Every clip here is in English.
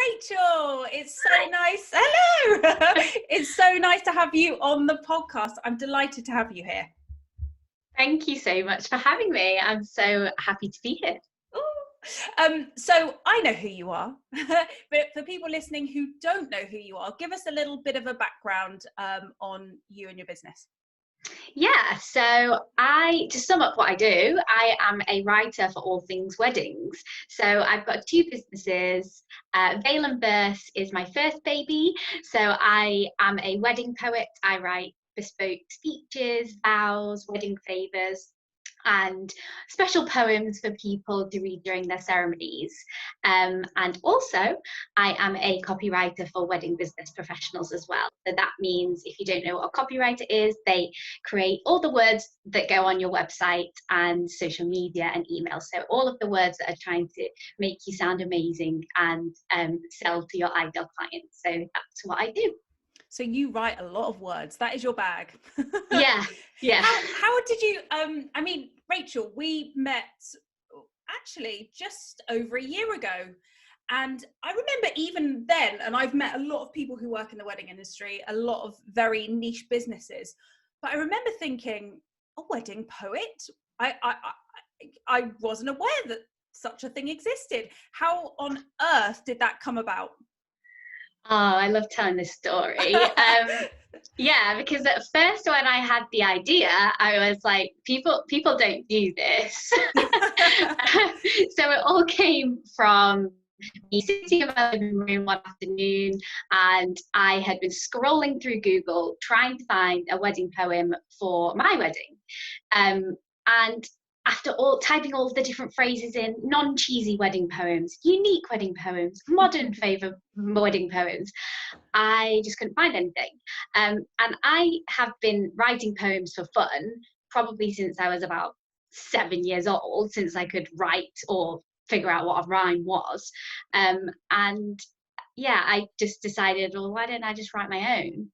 Rachel. It's so nice. Hello. It's so nice to have you on the podcast. I'm delighted to have you here. Thank you so much for having me. I'm so happy to be here. So I know who you are, but for people listening who don't know who you are, give us a little bit of a background on you and your business. Yeah, so to sum up what I do, I am a writer for all things weddings. So I've got two businesses. Veil and Bliss is my first baby. So I am a wedding poet. I write bespoke speeches, vows, wedding favours, and special poems for people to read during their ceremonies. And also, I am a copywriter for wedding business professionals as well. So that means if you don't know what a copywriter is, they create all the words that go on your website and social media and email. So all of the words that are trying to make you sound amazing and sell to your ideal clients. So that's what I do. So you write a lot of words. That is your bag. Yeah. How did you, Rachel, we met actually just over a year ago. And I remember even then, and I've met a lot of people who work in the wedding industry, a lot of very niche businesses. But I remember thinking, a wedding poet? I wasn't aware that such a thing existed. How on earth did that come about? Oh, I love telling this story. Yeah, because at first when I had the idea, I was like, people don't do this. So it all came from me sitting in my living room one afternoon, and I had been scrolling through Google trying to find a wedding poem for my wedding. And after typing all the different phrases in, non-cheesy wedding poems, unique wedding poems, modern wedding poems, I just couldn't find anything. And I have been writing poems for fun probably since I was about 7 years old, since I could write or figure out what a rhyme was. And yeah, I just decided, well, why don't I just write my own?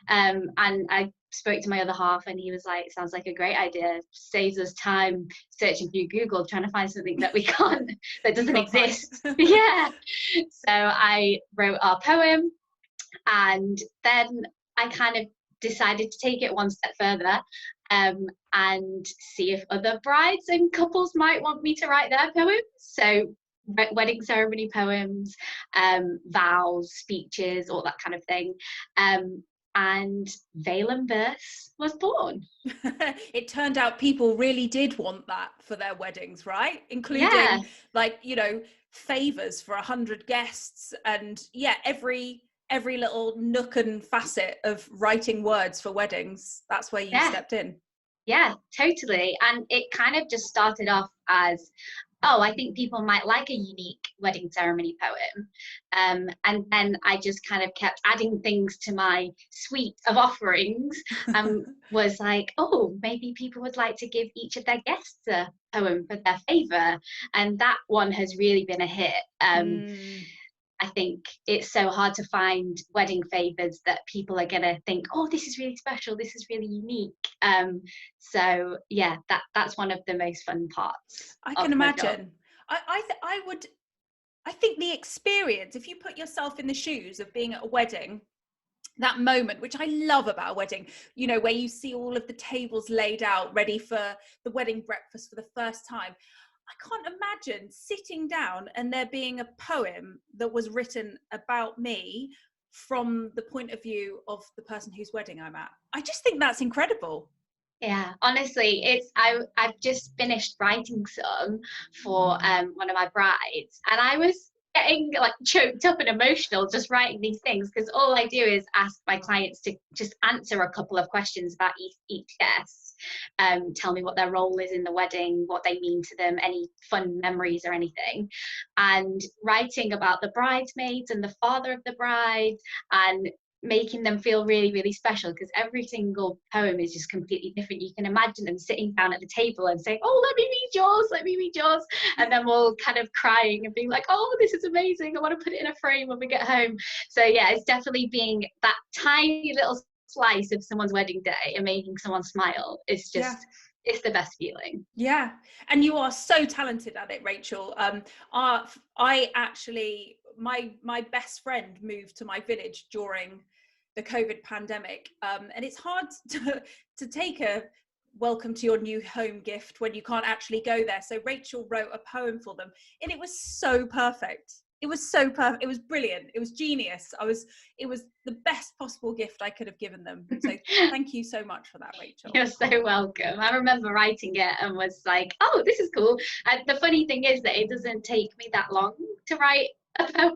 And I spoke to my other half, and he was like, sounds like a great idea, saves us time searching through Google trying to find something that we can't, that doesn't exist. Yeah. So I wrote our poem, and then I kind of decided to take it one step further, and see if other brides and couples might want me to write their poems. So wedding ceremony poems, vows, speeches, all that kind of thing. And Veil and Bliss was born. It turned out people really did want that for their weddings, right? Including favors for 100 guests, and every little nook and facet of writing words for weddings. That's where you stepped in. Yeah, totally. And it kind of just started off as, oh, I think people might like a unique wedding ceremony poem. And then I just kind of kept adding things to my suite of offerings, and was like, oh, maybe people would like to give each of their guests a poem for their favor. And that one has really been a hit. I think it's so hard to find wedding favors that people are going to think, oh, this is really special, this is really unique. So yeah, that's one of the most fun parts. I can imagine. I think the experience, if you put yourself in the shoes of being at a wedding, that moment, which I love about a wedding, where you see all of the tables laid out ready for the wedding breakfast for the first time. I can't imagine sitting down and there being a poem that was written about me from the point of view of the person whose wedding I'm at. I just think that's incredible. Yeah, honestly, I've just finished writing some for one of my brides, and I was getting like choked up and emotional just writing these things, because all I do is ask my clients to just answer a couple of questions about each guest. Tell me what their role is in the wedding, what they mean to them, any fun memories or anything. And writing about the bridesmaids and the father of the bride, and making them feel really, really special, because every single poem is just completely different. You can imagine them sitting down at the table and saying, oh, let me read yours, and then we'll kind of crying and being like, oh, this is amazing, I want to put it in a frame when we get home. So yeah, it's definitely being that tiny little slice of someone's wedding day and making someone smile. It's just it's the best feeling. Yeah, and you are so talented at it, Rachel. I actually my best friend moved to my village during the COVID pandemic, and it's hard to take a welcome to your new home gift when you can't actually go there. So Rachel wrote a poem for them, and it was so perfect. It was so perfect. It was brilliant. It was genius. It was the best possible gift I could have given them. So thank you so much for that, Rachel. You're so welcome. I remember writing it and was like, oh, this is cool. And the funny thing is that it doesn't take me that long to write a poem.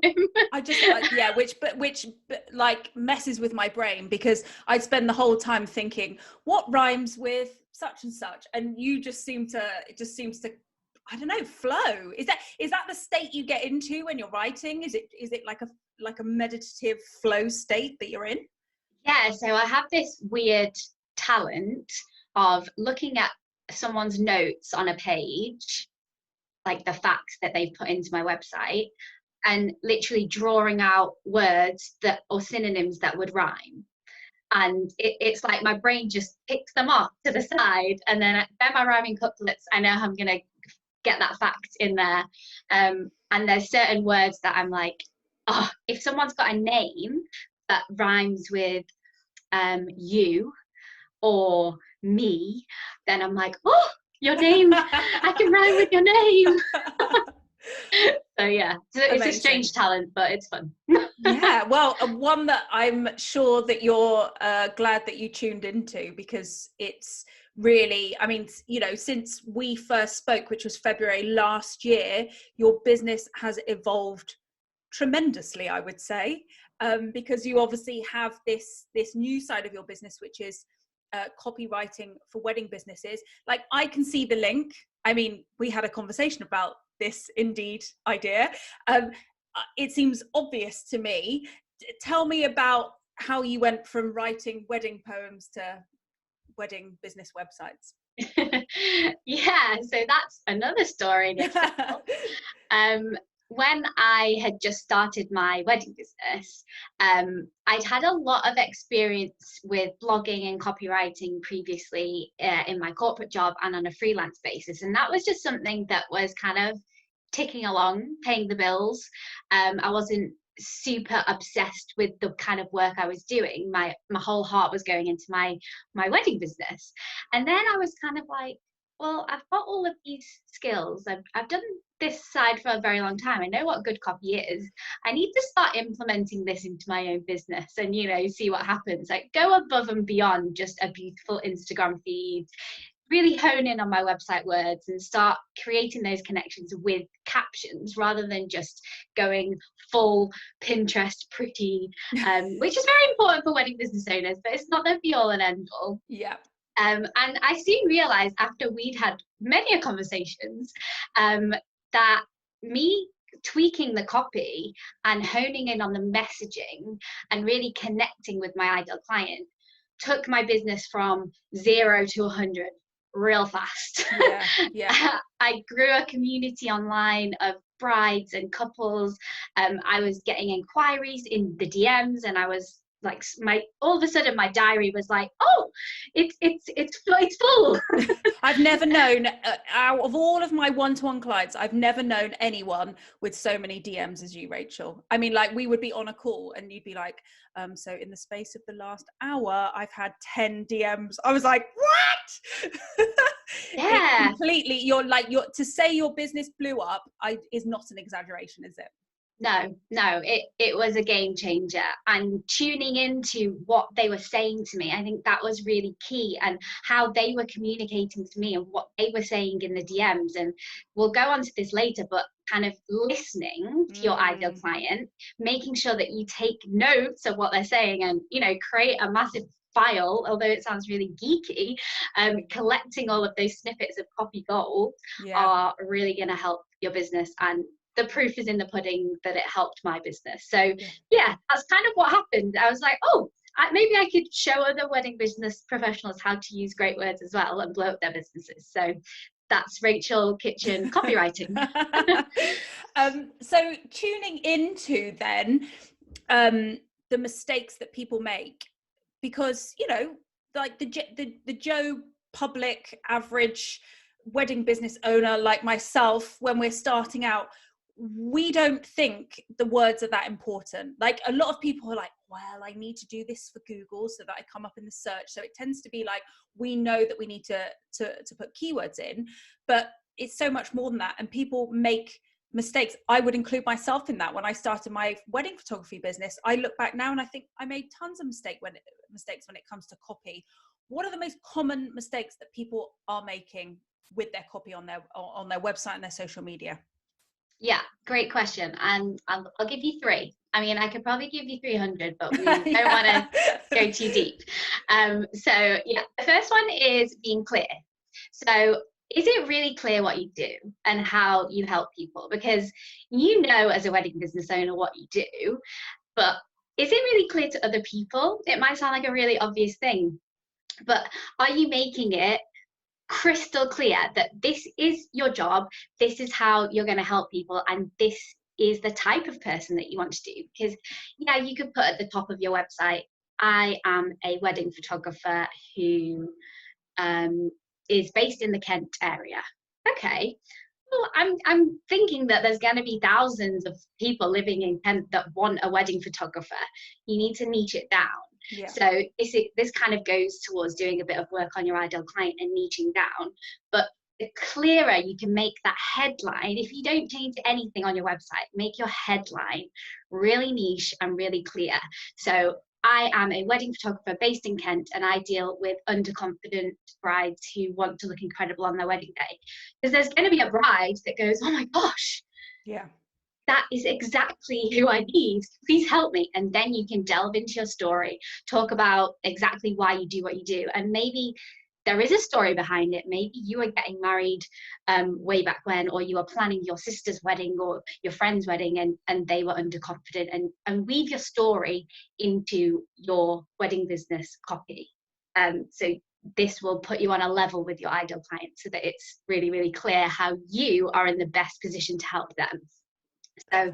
Which like messes with my brain, because I'd spend the whole time thinking, what rhymes with such and such, and it just seems to I don't know, flow. Is that the state you get into when you're writing? Is it like a meditative flow state that you're in? Yeah, so I have this weird talent of looking at someone's notes on a page, like the facts that they've put into my website, and literally drawing out words or synonyms that would rhyme. And it's like my brain just picks them off to the side, and then my rhyming couplets, I know I'm gonna get that fact in there. And there's certain words that I'm like, oh, if someone's got a name that rhymes with you or me, then I'm like, oh, your name, I can rhyme with your name. So yeah, it's a strange talent, but it's fun. Yeah, well, one that I'm sure that you're glad that you tuned into, because it's really, I mean, you know, since we first spoke, which was February last year, your business has evolved tremendously, I would say, because you obviously have this new side of your business, which is copywriting for wedding businesses. Like, I can see the link. I mean, we had a conversation about this Indeed idea. It seems obvious to me. Tell me about how you went from writing wedding poems to wedding business websites. Yeah, so that's another story in itself. When I had just started my wedding business, I'd had a lot of experience with blogging and copywriting previously in my corporate job and on a freelance basis. And that was just something that was kind of ticking along, paying the bills. I wasn't super obsessed with the kind of work I was doing. My whole heart was going into my wedding business. And then I was kind of like, well, I've got all of these skills. I've done this side for a very long time. I know what good copy is. I need to start implementing this into my own business and, you know, see what happens. Like, go above and beyond just a beautiful Instagram feed, really hone in on my website words and start creating those connections with captions rather than just going full Pinterest pretty, which is very important for wedding business owners, but it's not the be all and end all. Yeah. And I soon realized, after we'd had many conversations, that me tweaking the copy and honing in on the messaging and really connecting with my ideal client took my business from 0 to 100 real fast. Yeah. I grew a community online of brides and couples. I was getting inquiries in the DMs, and I was like, all of a sudden my diary was like, oh, it's full. I've never known, out of all of my one-to-one clients, I've never known anyone with so many DMs as you, Rachel. I mean, like, we would be on a call and you'd be like, so in the space of the last hour, I've had 10 DMs. I was like, what? Yeah. Completely. To say your business blew up is not an exaggeration, is it? No, it was a game changer. And tuning into what they were saying to me, I think that was really key, and how they were communicating to me and what they were saying in the DMs. And we'll go on to this later, but kind of listening to your ideal client, making sure that you take notes of what they're saying and, you know, create a massive file, although it sounds really geeky, collecting all of those snippets of copy gold are really going to help your business. And the proof is in the pudding that it helped my business. So yeah, that's kind of what happened. I was like, oh, maybe I could show other wedding business professionals how to use great words as well and blow up their businesses. So that's Rachel Kitchen copywriting. So tuning into then the mistakes that people make, because, you know, like the Joe public average wedding business owner like myself, when we're starting out, we don't think the words are that important. Like a lot of people are like, well, I need to do this for Google so that I come up in the search. So it tends to be like, we know that we need to put keywords in, but it's so much more than that. And people make mistakes. I would include myself in that. When I started my wedding photography business, I look back now and I think I made tons of mistakes when it comes to copy. What are the most common mistakes that people are making with their copy on their website and their social media? Yeah, great question. And I'll give you three. I mean, I could probably give you 300, but we don't Yeah. want to go too deep. So yeah, the first one is being clear. So is it really clear what you do and how you help people? Because you know, as a wedding business owner, what you do, but is it really clear to other people? It might sound like a really obvious thing, but are you making it crystal clear that this is your job, this is how you're going to help people, and this is the type of person that you want to do? Because yeah, you could put at the top of your website, I am a wedding photographer who is based in the Kent area. Okay, well, I'm thinking that there's going to be thousands of people living in Kent that want a wedding photographer. You need to niche it down. Yeah. So this kind of goes towards doing a bit of work on your ideal client and niching down. But the clearer you can make that headline, if you don't change anything on your website, make your headline really niche and really clear. So I am a wedding photographer based in Kent, and I deal with underconfident brides who want to look incredible on their wedding day. Because there's going to be a bride that goes, oh my gosh, Yeah. that is exactly who I need. Please help me. And then you can delve into your story, talk about exactly why you do what you do. And maybe there is a story behind it. Maybe you were getting married way back when, or you were planning your sister's wedding or your friend's wedding, and they were underconfident, and weave your story into your wedding business copy. So this will put you on a level with your ideal client so that it's really, really clear how you are in the best position to help them. So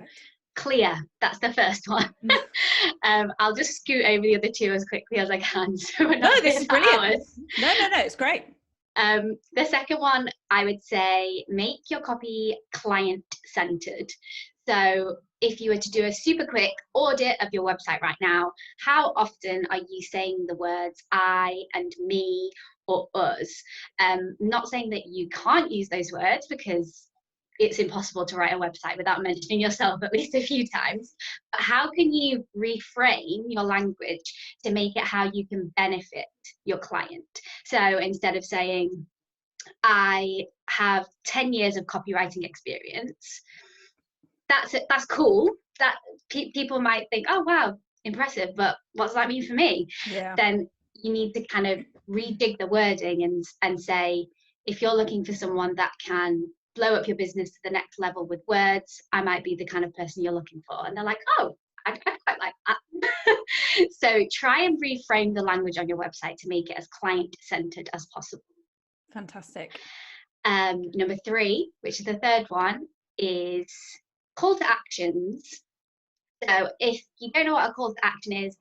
clear, that's the first one. I'll just scoot over the other two as quickly as I can. So we're not this is brilliant. No, it's great. The second one, I would say, make your copy client-centered. So if you were to do a super quick audit of your website right now, how often are you saying the words I and me or us? Not saying that you can't use those words, because it's impossible to write a website without mentioning yourself at least a few times. But how can you reframe your language to make it how you can benefit your client? So instead of saying, I have 10 years of copywriting experience, that's cool. That people might think, oh, wow, impressive, but what does that mean for me? Yeah. Then you need to kind of rejig the wording and say, if you're looking for someone that can blow up your business to the next level with words, I might be the kind of person you're looking for. And they're like, oh, I'd quite like that. So try and reframe the language on your website to make it as client-centered as possible. Fantastic. Number three, which is the third one, is call to actions. So if you don't know what a call to action is,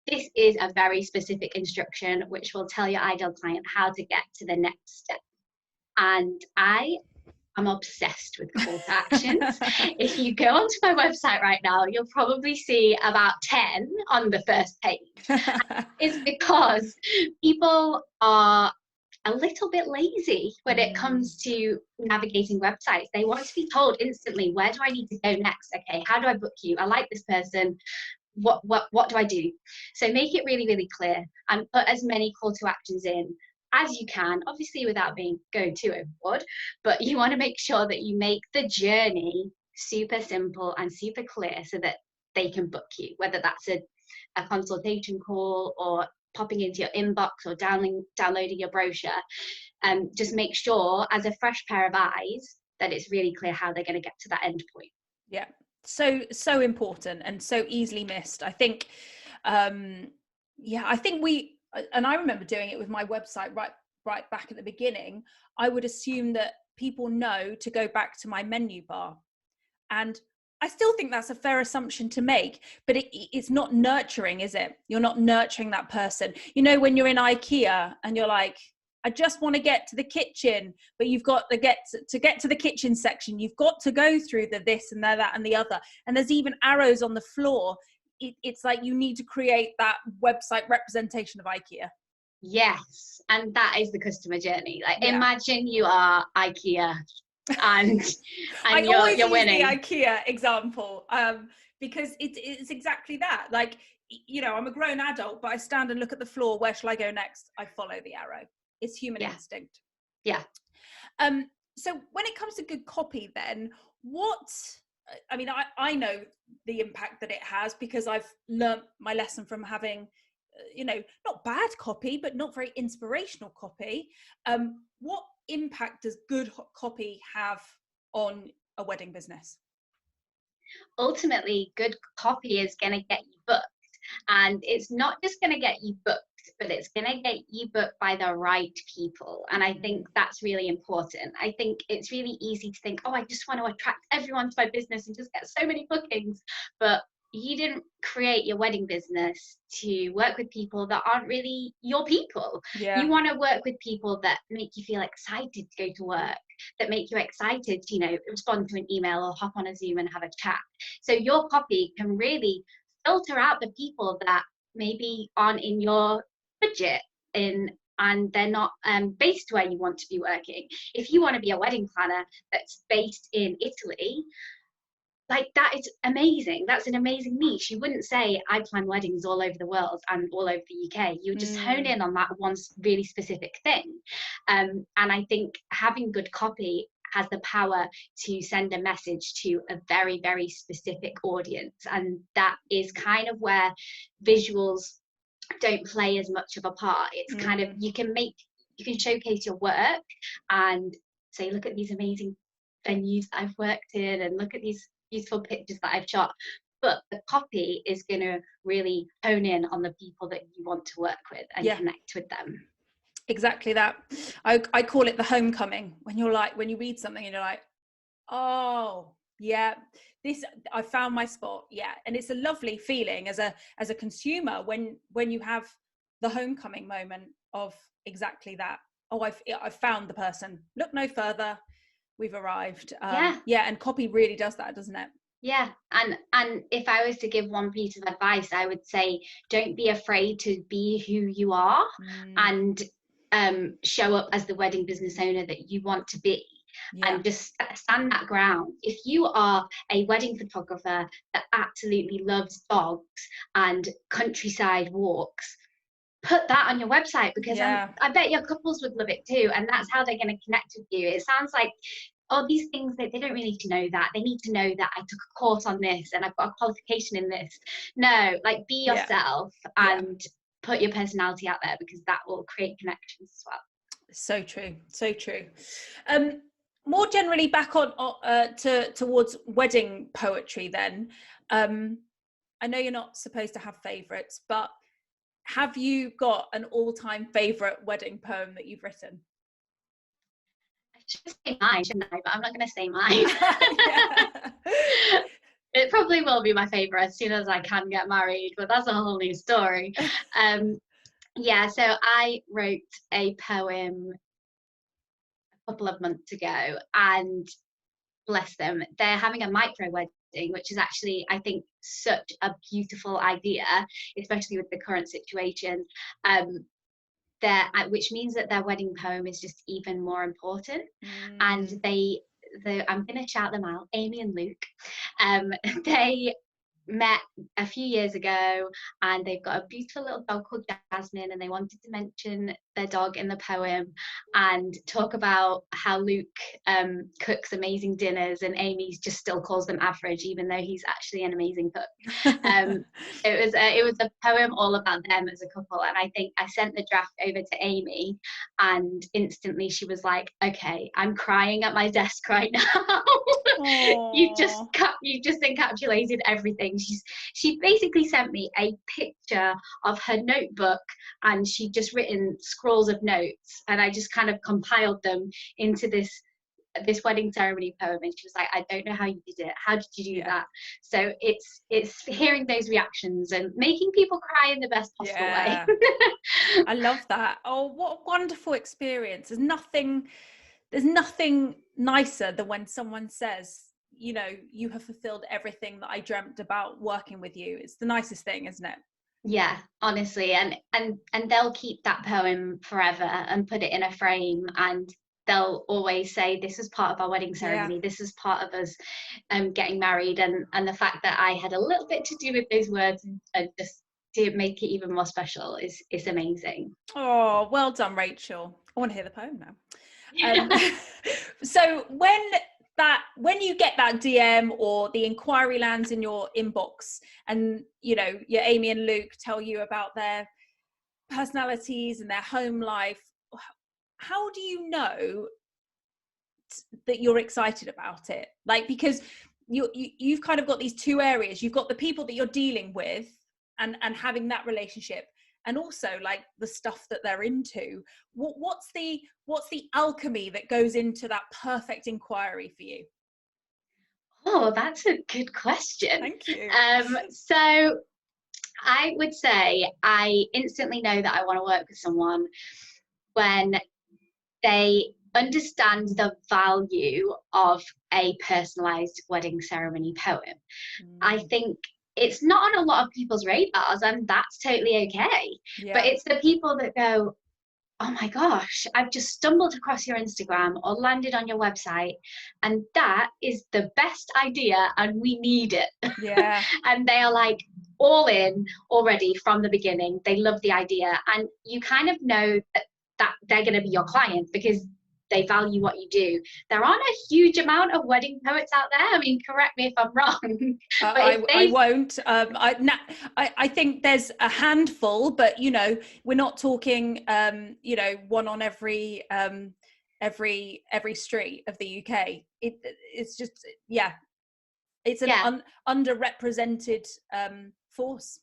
this is a very specific instruction which will tell your ideal client how to get to the next step. And I'm obsessed with call to actions. If you go onto my website right now, you'll probably see about 10 on the first page. It's because people are a little bit lazy when it comes to navigating websites. They want to be told instantly, where do I need to go next? Okay, how do I book you? I like this person. What do I do? So make it really, really clear and put as many call to actions in as you can, obviously without going too overboard, but you want to make sure that you make the journey super simple and super clear so that they can book you, whether that's a consultation call or popping into your inbox or downloading your brochure. Just make sure, as a fresh pair of eyes, that it's really clear how they're going to get to that end point. Yeah, so important and so easily missed. I think I think and I remember doing it with my website right back at the beginning. I would assume that people know to go back to my menu bar, and I still think that's a fair assumption to make, but it's not nurturing, is it? You're not nurturing that person. You know, when you're in IKEA and you're like, I just want to get to the kitchen, but you've got to get to the kitchen section. You've got to go through the this and that and the other. And there's even arrows on the floor. It's like you need to create that website representation of IKEA. Yes, and that is the customer journey. Like, imagine you are IKEA, and I you're always use winning. the IKEA example because it's exactly that. Like, you know, I'm a grown adult, but I stand and look at the floor. Where shall I go next? I follow the arrow. It's human instinct. Yeah. So when it comes to good copy, then I mean, I know the impact that it has because I've learnt my lesson from having, you know, not bad copy, but not very inspirational copy. What impact does good copy have on a wedding business? Ultimately, good copy is going to get you booked. And it's not just going to get you booked, but it's going to get you booked by the right people. And I think that's really important. I think it's really easy to think, oh, I just want to attract everyone to my business and just get so many bookings. But you didn't create your wedding business to work with people that aren't really your people. You want to work with people that make you feel excited to go to work, that make you excited to, you know, respond to an email or hop on a Zoom and have a chat. So your copy can really filter out the people that maybe aren't in your budget and they're not based where you want to be working. If you want to be a wedding planner that's based in Italy, like, that is amazing. That's an amazing niche. You wouldn't say I plan weddings all over the world and all over the UK. You would just hone in on that one really specific thing. And I think having good copy has the power to send a message to a very, very specific audience. And that is kind of where visuals don't play as much of a part. It's kind of, you can showcase your work and say, look at these amazing venues that I've worked in, and look at these beautiful pictures that I've shot. But the copy is going to really hone in on the people that you want to work with and connect with them. Exactly that. I call it the homecoming, when you're like, when you read something and you're like, oh yeah, this, I found my spot. Yeah. And it's a lovely feeling as a consumer when you have the homecoming moment of exactly that. Oh, I've found the person. Look no further. We've arrived. And copy really does that, doesn't it? Yeah. And if I was to give one piece of advice, I would say, don't be afraid to be who you are and show up as the wedding business owner that you want to be. And just stand that ground. If you are a wedding photographer that absolutely loves dogs and countryside walks, put that on your website, because I bet your couples would love it too, and that's how they're going to connect with you. It sounds like, oh, these things, they don't really need to know that. They need to know that I took a course on this and I've got a qualification in this. No, like, be yourself and put your personality out there, because that will create connections as well. So true, so true. More generally, back on towards wedding poetry then. I know you're not supposed to have favourites, but have you got an all-time favourite wedding poem that you've written? I should say mine, shouldn't I? But I'm not going to say mine. It probably will be my favourite as soon as I can get married, but that's a whole new story. So I wrote a poem a couple of months ago, and bless them, they're having a micro wedding, which is actually, I think, such a beautiful idea, especially with the current situation. Which means that their wedding poem is just even more important. And I'm going to shout them out, Amy and Luke. They met a few years ago, and they've got a beautiful little dog called Jasmine, and they wanted to mention their dog in the poem and talk about how Luke cooks amazing dinners, and Amy just still calls them average, even though he's actually an amazing cook. It was a poem all about them as a couple, and I think I sent the draft over to Amy, and instantly she was like, okay, I'm crying at my desk right now. You just encapsulated everything. She basically sent me a picture of her notebook, and she'd just written scrolls of notes, and I just kind of compiled them into this this wedding ceremony poem, and she was like, I don't know how you did it. How did you do Yeah. that? So it's hearing those reactions and making people cry in the best possible way. I love that. Oh, what a wonderful experience. There's nothing nicer than when someone says, you know, you have fulfilled everything that I dreamt about working with you. It's the nicest thing, isn't it? Yeah, honestly, and they'll keep that poem forever and put it in a frame, and they'll always say, this is part of our wedding Yeah. ceremony, this is part of us getting married, and the fact that I had a little bit to do with those words and just to make it even more special is amazing. Oh, well done, Rachel. I want to hear the poem now. So when you get that DM or the inquiry lands in your inbox, and you know your Amy and Luke tell you about their personalities and their home life, how do you know that you're excited about it? Like, because you've kind of got these two areas. You've got the people that you're dealing with and having that relationship, and also like the stuff that they're into. What's the alchemy that goes into that perfect inquiry for you? Oh, that's a good question. Thank you. So I would say I instantly know that I want to work with someone when they understand the value of a personalized wedding ceremony poem. I think it's not on a lot of people's radars, and that's totally okay. Yeah. But it's the people that go, oh my gosh, I've just stumbled across your Instagram or landed on your website, and that is the best idea, and we need it. Yeah. And they are like all in already from the beginning. They love the idea, and you kind of know that they're going to be your client because they value what you do. There aren't a huge amount of wedding poets out there. I mean, correct me if I'm wrong. But I won't. I think there's a handful, but you know, we're not talking, you know, one on every street of the UK. It's just, yeah, it's an underrepresented force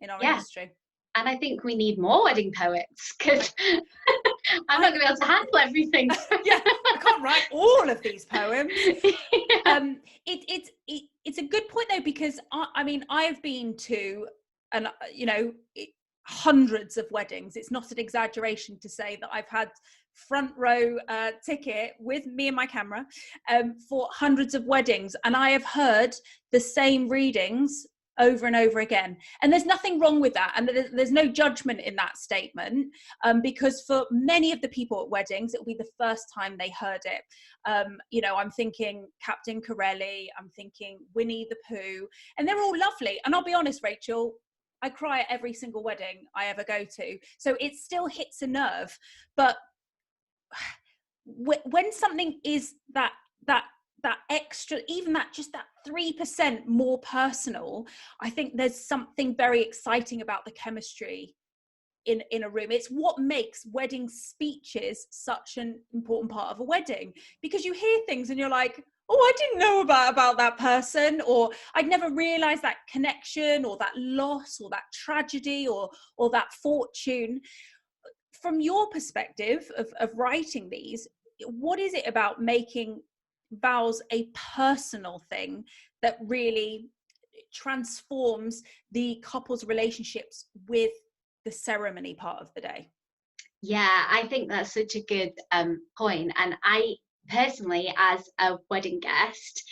in our industry. And I think we need more wedding poets, because I'm not going to be able to handle everything. Yeah, I can't write all of these poems. Yeah. It's a good point though, because I mean, I've been to, and you know, hundreds of weddings. It's not an exaggeration to say that I've had front row ticket with me and my camera for hundreds of weddings, and I have heard the same readings over and over again, and there's nothing wrong with that, and there's no judgment in that statement, because for many of the people at weddings, it'll be the first time they heard it. You know, I'm thinking Captain Corelli, I'm thinking Winnie the Pooh, and they're all lovely. And I'll be honest, Rachel, I cry at every single wedding I ever go to, so it still hits a nerve. But when something is that extra, even that just that 3% more personal, I think there's something very exciting about the chemistry in a room. It's what makes wedding speeches such an important part of a wedding, because you hear things and you're like, oh, I didn't know about that person, or I'd never realized that connection, or that loss, or that tragedy, or that fortune. From your perspective of writing these, what is it about making vows a personal thing that really transforms the couple's relationships with the ceremony part of the day? Yeah, I think that's such a good point. And I personally, as a wedding guest,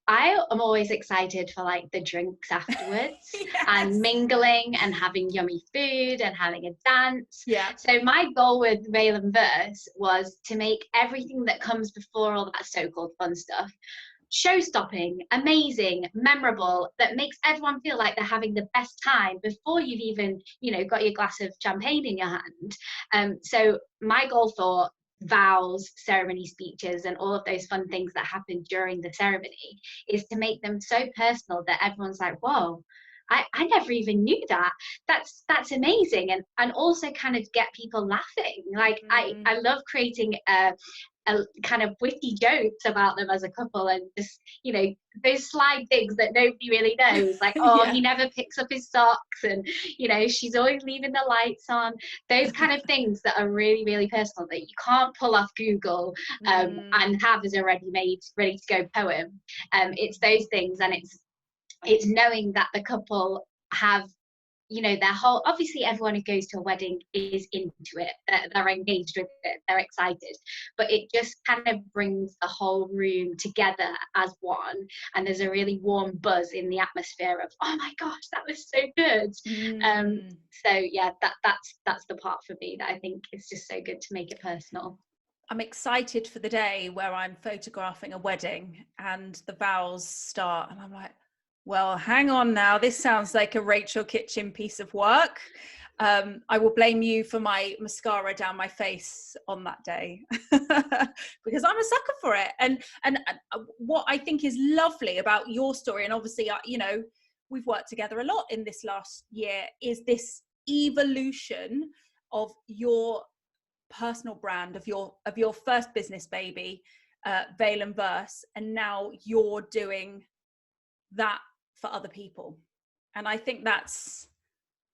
I am always excited for like the drinks afterwards. Yes. And mingling and having yummy food and having a dance. Yeah. So my goal with Veil and Verse was to make everything that comes before all that so-called fun stuff show-stopping, amazing, memorable, that makes everyone feel like they're having the best time before you've even, you know, got your glass of champagne in your hand. So my goal for vows, ceremony speeches, and all of those fun things that happen during the ceremony is to make them so personal that everyone's like, whoa, I never even knew that. That's amazing. And also kind of get people laughing. Like I love creating kind of witty jokes about them as a couple, and just, you know, those sly digs that nobody really knows, like, oh, Yeah. he never picks up his socks, and, you know, she's always leaving the lights on. Those kind of things that are really, really personal, that you can't pull off Google and have as a ready-made, ready-to-go poem. It's those things, and it's knowing that the couple have, you know, their whole, obviously everyone who goes to a wedding is into it, they're engaged with it, they're excited, but it just kind of brings the whole room together as one, and there's a really warm buzz in the atmosphere of, oh my gosh, that was so good. So yeah, that's the part for me that I think is just so good to make it personal. I'm excited for the day where I'm photographing a wedding and the vows start, and I'm like, well, hang on now, this sounds like a Rachel Kitchen piece of work. I will blame you for my mascara down my face on that day because I'm a sucker for it. And what I think is lovely about your story, and obviously, you know, we've worked together a lot in this last year, is this evolution of your personal brand, of your first business baby, Veil and Verse, and now you're doing that for other people. And I think that's,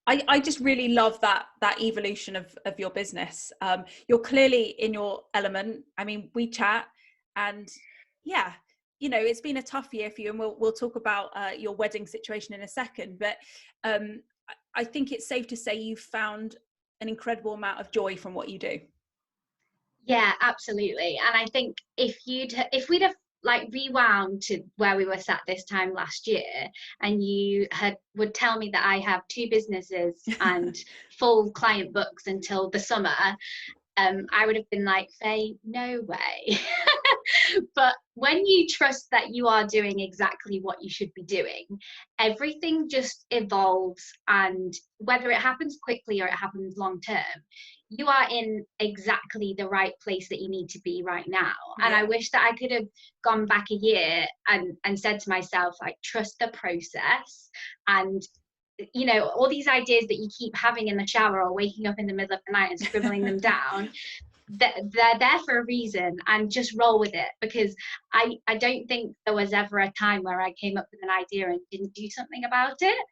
I just really love that evolution of your business. You're clearly in your element. I mean, we chat, and yeah, you know, it's been a tough year for you, and we'll talk about your wedding situation in a second, but I think it's safe to say you found an incredible amount of joy from what you do. Yeah, absolutely. And I think if we'd have like rewound to where we were sat this time last year, and you would tell me that I have 2 businesses and full client books until the summer, I would have been like, Faye, no way. But when you trust that you are doing exactly what you should be doing, everything just evolves. And whether it happens quickly or it happens long term, you are in exactly the right place that you need to be right now. Yeah. And I wish that I could have gone back a year and said to myself, like, trust the process. And you know, all these ideas that you keep having in the shower or waking up in the middle of the night and scribbling them down, they're there for a reason, and just roll with it. Because I don't think there was ever a time where I came up with an idea and didn't do something about it.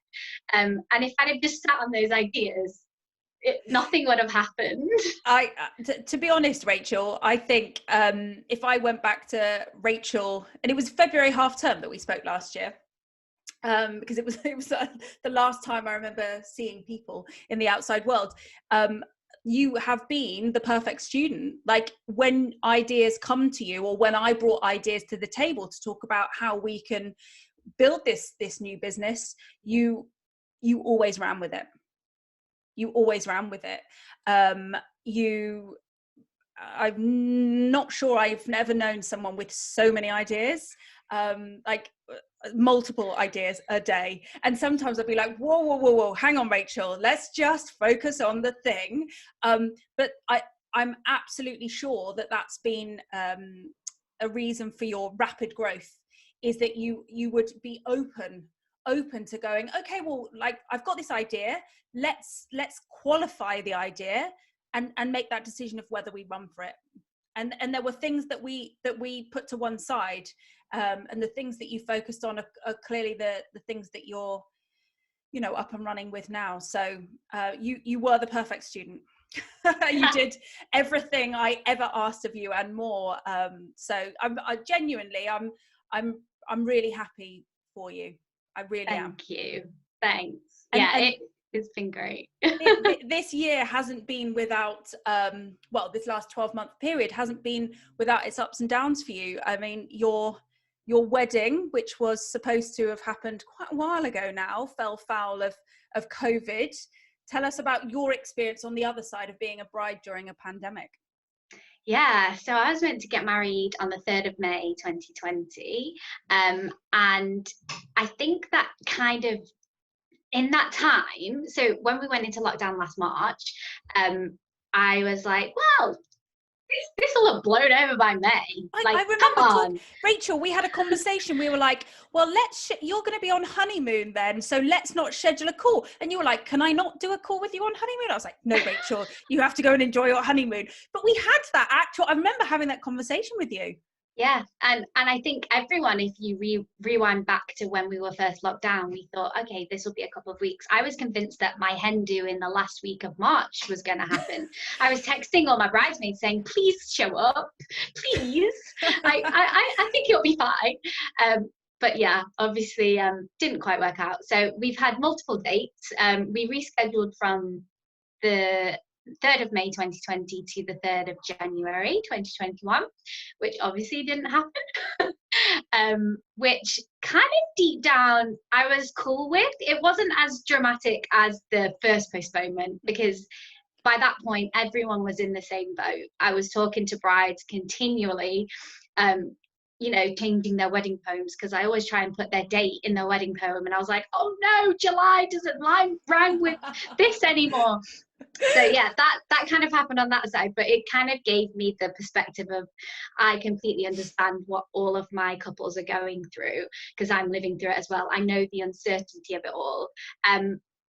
And if I'd have just sat on those ideas, nothing would have happened. To be honest, Rachel, I think if I went back to Rachel, and it was February half term that we spoke last year, because it was the last time I remember seeing people in the outside world. You have been the perfect student. Like, when ideas come to you, or when I brought ideas to the table to talk about how we can build this new business, you always ran with it. You always ran with it. I'm not sure I've never known someone with so many ideas, like multiple ideas a day. And sometimes I'd be like, whoa, hang on, Rachel, let's just focus on the thing. But I'm absolutely sure that that's been a reason for your rapid growth, is that you would be open to going, okay, well, like, I've got this idea, let's qualify the idea and make that decision of whether we run for it. And there were things that we put to one side, and the things that you focused on are clearly the things that you're, you know, up and running with now. So you were the perfect student. You did everything I ever asked of you and more. So I genuinely, I'm really happy for you. I really am. Thank you. Thanks. Yeah, it's been great. This year hasn't been without, this last 12-month period hasn't been without its ups and downs for you. I mean, your wedding, which was supposed to have happened quite a while ago now, fell foul of COVID. Tell us about your experience on the other side of being a bride during a pandemic. Yeah, so I was meant to get married on the 3rd of May 2020. And I think that kind of, in that time, so when we went into lockdown last March, I was like, well, this will have blown over by May. I Come remember on. Rachel, we had a conversation. We were like, well, you're going to be on honeymoon then, so let's not schedule a call. And you were like, can I not do a call with you on honeymoon? I was like, no, Rachel, you have to go and enjoy your honeymoon. But we had that I remember having that conversation with you. Yeah, and I think everyone, if you rewind back to when we were first locked down, we thought, okay, this will be a couple of weeks. I was convinced that my hen do in the last week of March was going to happen. I was texting all my bridesmaids saying, please show up, please. I think it'll be fine. But yeah, obviously didn't quite work out. So we've had multiple dates. We rescheduled from the 3rd of May 2020 to the 3rd of January 2021, which obviously didn't happen. Which kind of deep down I was cool with. It wasn't as dramatic as the first postponement, because by that point everyone was in the same boat. I was talking to brides continually, changing their wedding poems, because I always try and put their date in their wedding poem, and I was like, oh no, July doesn't rhyme with this anymore. So yeah, that kind of happened on that side, but it kind of gave me the perspective of, I completely understand what all of my couples are going through, because I'm living through it as well. I know the uncertainty of it all,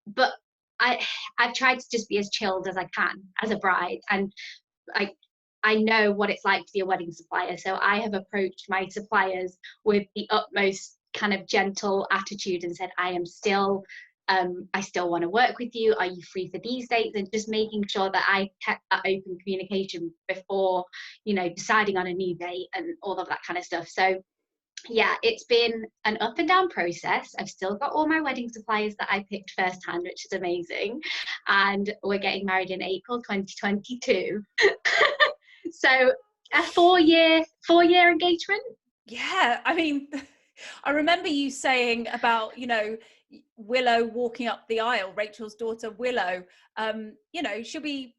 but I've tried to just be as chilled as I can as a bride, and I know what it's like to be a wedding supplier, so I have approached my suppliers with the utmost kind of gentle attitude and said, I still want to work with you. Are you free for these dates? And just making sure that I kept that open communication before, deciding on a new date and all of that kind of stuff. So yeah, it's been an up and down process. I've still got all my wedding suppliers that I picked firsthand, which is amazing. And we're getting married in April 2022. So a four-year engagement. Yeah, I mean, I remember you saying about, Willow walking up the aisle, Rachel's daughter Willow, she'll be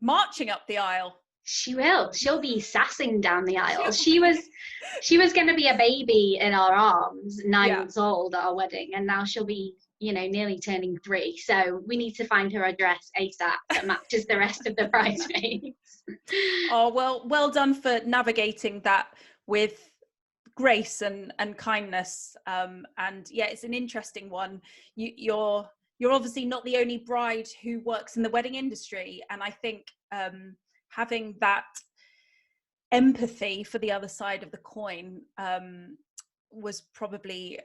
marching up the aisle. She will. She'll be sassing down the aisle. She was going to be a baby in our arms, 9 months old at our wedding, and now she'll be, nearly turning 3. So we need to find her a dress ASAP that matches the rest of the bridesmaids. Oh, well done for navigating that with grace and kindness. And yeah, it's an interesting one. You're obviously not the only bride who works in the wedding industry, and I think having that empathy for the other side of the coin was probably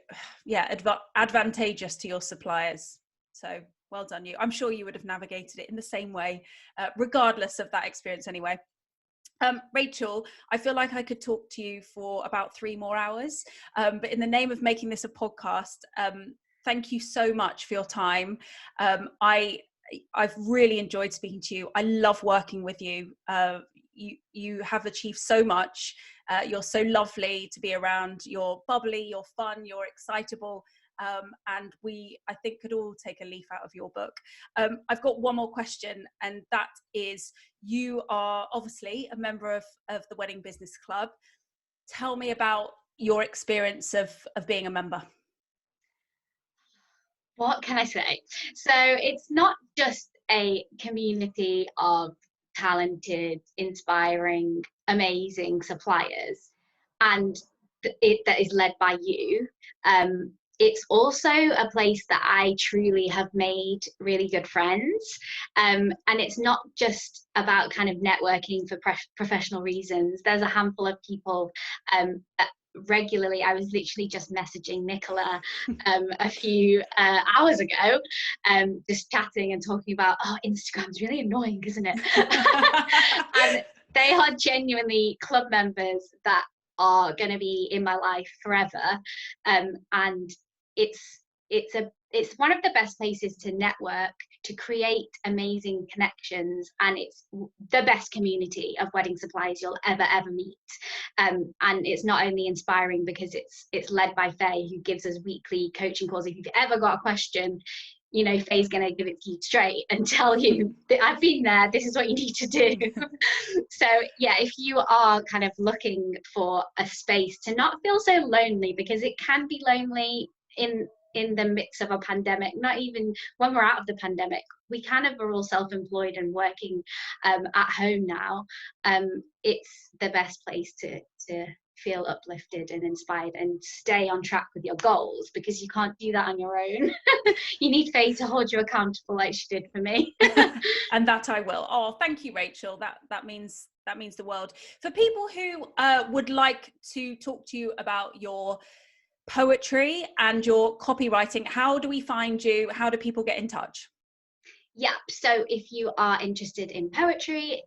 advantageous to your suppliers. So well done you. I'm sure you would have navigated it in the same way, regardless of that experience anyway. Rachel, I feel like I could talk to you for about 3 more hours, but in the name of making this a podcast, thank you so much for your time. I've really enjoyed speaking to you. I love working with you. You have achieved so much. You're so lovely to be around. You're bubbly, you're fun, you're excitable. And we, I think, could all take a leaf out of your book. I've got one more question, and that is, you are obviously a member of the Wedding Business Club. Tell me about your experience of being a member. What can I say? So it's not just a community of talented, inspiring, amazing suppliers, and that is led by you. It's also a place that I truly have made really good friends. And it's not just about kind of networking for professional reasons. There's a handful of people that regularly, I was literally just messaging Nicola a few hours ago, just chatting and talking about, Instagram's really annoying, isn't it? And they are genuinely club members that are going to be in my life forever. And it's one of the best places to network, to create amazing connections, and it's the best community of wedding suppliers you'll ever meet. And it's not only inspiring because it's led by Faye, who gives us weekly coaching calls. If you've ever got a question, Faye's going to give it to you straight and tell you that I've been there, this is what you need to do. So yeah, if you are kind of looking for a space to not feel so lonely, because it can be lonely in in the midst of a pandemic, not even when we're out of the pandemic, we kind of are all self-employed and working at home now. It's the best place to feel uplifted and inspired and stay on track with your goals, because you can't do that on your own. You need Faye to hold you accountable like she did for me. And that I will. Oh, thank you, Rachel. That means the world. For people who would like to talk to you about your poetry and your copywriting, how do we find you? How do people get in touch? Yeah, so if you are interested in poetry,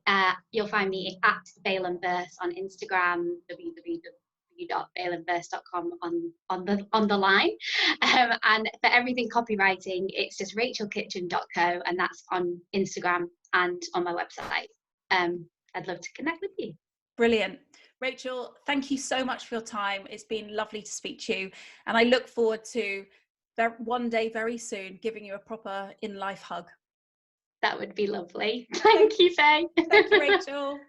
you'll find me at Bale & Verse on Instagram, www.baleandverse.com on the line. And for everything copywriting, it's just rachelkitchen.co, and that's on Instagram and on my website. I'd love to connect with you. Brilliant. Rachel, thank you so much for your time. It's been lovely to speak to you, and I look forward to one day very soon giving you a proper in-life hug. That would be lovely. Thank you, Faye. Thank you, Rachel.